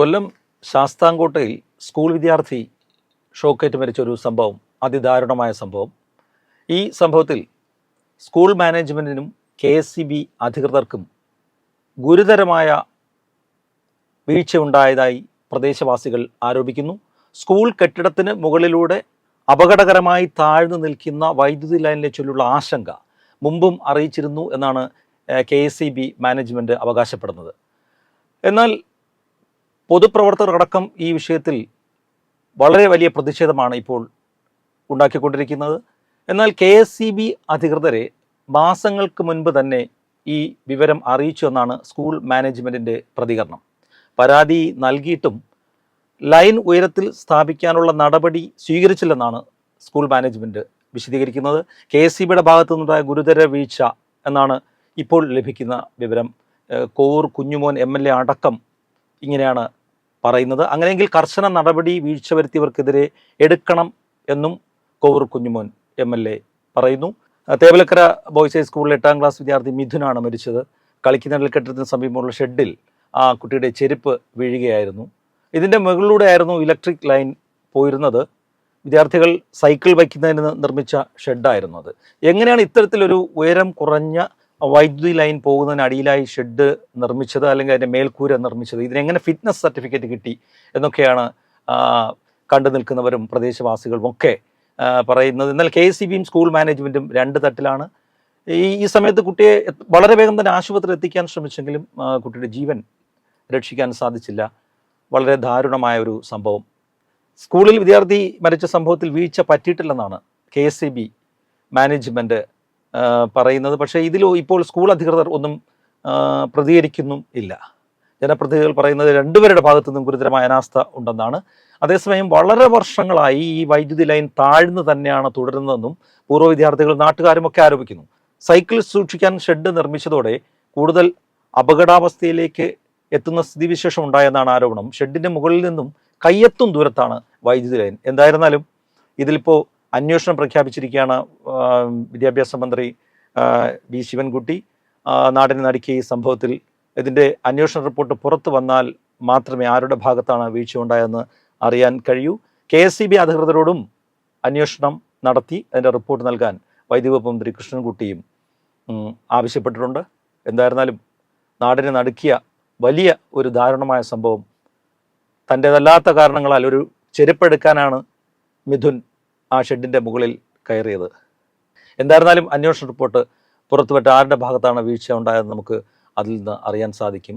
കൊല്ലം ശാസ്താംകോട്ടയിൽ school വിദ്യാർത്ഥി ഷോക്കേറ്റ് മരിച്ചൊരു സംഭവം, അതിദാരുണമായ സംഭവം. ഈ സംഭവത്തിൽ സ്കൂൾ മാനേജ്മെൻറ്റിനും KSEB അധികൃതർക്കും ഗുരുതരമായ വീഴ്ചയുണ്ടായതായി പ്രദേശവാസികൾ ആരോപിക്കുന്നു. സ്കൂൾ കെട്ടിടത്തിന് മുകളിലൂടെ അപകടകരമായി താഴ്ന്നു നിൽക്കുന്ന വൈദ്യുതി ലൈനിനെ ചൊല്ലിയുള്ള ആശങ്ക മുമ്പും അറിയിച്ചിരുന്നു എന്നാണ് KSEB മാനേജ്മെൻറ്റ് അവകാശപ്പെടുന്നത്. എന്നാൽ പൊതുപ്രവർത്തകരടക്കം ഈ വിഷയത്തിൽ വളരെ വലിയ പ്രതിഷേധമാണ് ഇപ്പോൾ ഉണ്ടാക്കിക്കൊണ്ടിരിക്കുന്നത്. എന്നാൽ KSEB അധികൃതരെ മാസങ്ങൾക്ക് മുൻപ് തന്നെ ഈ വിവരം അറിയിച്ചു എന്നാണ് സ്കൂൾ മാനേജ്മെൻറ്റിൻ്റെ പ്രതികരണം. പരാതി നൽകിയിട്ടും ലൈൻ ഉയരത്തിൽ സ്ഥാപിക്കാനുള്ള നടപടി സ്വീകരിച്ചില്ലെന്നാണ് സ്കൂൾ മാനേജ്മെൻറ്റ് വിശദീകരിക്കുന്നത്. KSEBയുടെ ഭാഗത്തു നിന്നുണ്ടായ ഗുരുതര വീഴ്ച എന്നാണ് ഇപ്പോൾ ലഭിക്കുന്ന വിവരം. കോവൂർ കുഞ്ഞുമോൻ MLA അടക്കം ഇങ്ങനെയാണ് പറയുന്നത്. അങ്ങനെയെങ്കിൽ കർശന നടപടി വീഴ്ച വരുത്തിയവർക്കെതിരെ എടുക്കണം എന്നും കോവൂർ കുഞ്ഞുമോൻ MLA പറയുന്നു. തേവലക്കര ബോയ്സ് ഹൈസ്കൂളിലെ 8ാം ക്ലാസ് വിദ്യാർത്ഥി മിഥുനാണ് മരിച്ചത്. കളിക്കുന്ന കെട്ടിടത്തിന് സമീപമുള്ള ഷെഡിൽ ആ കുട്ടിയുടെ ചെരുപ്പ് വീഴുകയായിരുന്നു. ഇതിൻ്റെ മുകളിലൂടെയായിരുന്നു ഇലക്ട്രിക് ലൈൻ പോയിരുന്നത്. വിദ്യാർത്ഥികൾ സൈക്കിൾ വയ്ക്കുന്നതിന് നിർമ്മിച്ച ഷെഡായിരുന്നു അത്. എങ്ങനെയാണ് ഇത്തരത്തിലൊരു ഉയരം കുറഞ്ഞ വൈദ്യുതി ലൈൻ പോകുന്നതിനടിയിലായി ഷെഡ് നിർമ്മിച്ചത്, അല്ലെങ്കിൽ അതിൻ്റെ മേൽക്കൂര നിർമ്മിച്ചത്? ഇതിനെങ്ങനെ ഫിറ്റ്നസ് സർട്ടിഫിക്കറ്റ് കിട്ടി എന്നൊക്കെയാണ് കണ്ടു നിൽക്കുന്നവരും പ്രദേശവാസികളും ഒക്കെ പറയുന്നത്. എന്നാൽ KSEBയും സ്കൂൾ മാനേജ്മെൻറ്റും രണ്ട് തട്ടിലാണ്. ഈ സമയത്ത് കുട്ടിയെ വളരെ വേഗം തന്നെ ആശുപത്രിയിൽ എത്തിക്കാൻ ശ്രമിച്ചെങ്കിലും കുട്ടിയുടെ ജീവൻ രക്ഷിക്കാൻ സാധിച്ചില്ല. വളരെ ദാരുണമായ ഒരു സംഭവം. സ്കൂളിൽ വിദ്യാർത്ഥി മരിച്ച സംഭവത്തിൽ വീഴ്ച പറ്റിയിട്ടില്ലെന്നാണ് KSEB മാനേജ്മെൻറ്റ് പറയുന്നത്. പക്ഷേ ഇപ്പോൾ സ്കൂൾ അധികൃതർ ഒന്നും പ്രതികരിക്കുന്നും ഇല്ല. ജനപ്രതിനിധികൾ പറയുന്നത് രണ്ടുപേരുടെ ഭാഗത്തു നിന്നും ഗുരുതരമായ അനാസ്ഥ ഉണ്ടെന്നാണ്. അതേസമയം വളരെ വർഷങ്ങളായി ഈ വൈദ്യുതി ലൈൻ താഴ്ന്നു തന്നെയാണ് തുടരുന്നതെന്നും പൂർവ്വ വിദ്യാർത്ഥികൾ നാട്ടുകാരുമൊക്കെ ആരോപിക്കുന്നു. സൈക്കിൾ സൂക്ഷിക്കാൻ ഷെഡ് നിർമ്മിച്ചതോടെ കൂടുതൽ അപകടാവസ്ഥയിലേക്ക് എത്തുന്ന സ്ഥിതിവിശേഷം ഉണ്ടായെന്നാണ് ആരോപണം. ഷെഡിൻ്റെ മുകളിൽ നിന്നും കയ്യെത്തും ദൂരത്താണ് വൈദ്യുതി ലൈൻ. എന്തായിരുന്നാലും ഇതിലിപ്പോൾ അന്വേഷണം പ്രഖ്യാപിച്ചിരിക്കുകയാണ് വിദ്യാഭ്യാസ മന്ത്രി വി ശിവൻകുട്ടി. നാടിന് നടുക്കിയ ഈ സംഭവത്തിൽ ഇതിൻ്റെ അന്വേഷണ റിപ്പോർട്ട് പുറത്തു വന്നാൽ മാത്രമേ ആരുടെ ഭാഗത്താണ് വീഴ്ച ഉണ്ടായതെന്ന് അറിയാൻ കഴിയൂ. KSEB അധികൃതരോടും അന്വേഷണം നടത്തി അതിൻ്റെ റിപ്പോർട്ട് നൽകാൻ വൈദ്യുതി വകുപ്പ് മന്ത്രി കൃഷ്ണൻകുട്ടിയും ആവശ്യപ്പെട്ടിട്ടുണ്ട്. എന്തായിരുന്നാലും നാടിനെ നടുക്കിയ വലിയ ഒരു ദാരുണമായ സംഭവം. തൻ്റേതല്ലാത്ത കാരണങ്ങളാൽ ഒരു ചെരുപ്പെടുക്കാനാണ് മിഥുൻ ആ ഷെഡിൻ്റെ മുകളിൽ കയറിയത്. എന്തായിരുന്നാലും അന്വേഷണ റിപ്പോർട്ട് പുറത്തുവിട്ട് ആരുടെ ഭാഗത്താണ് വീഴ്ച ഉണ്ടായതെന്ന് നമുക്ക് അതിൽ നിന്ന് അറിയാൻ സാധിക്കും.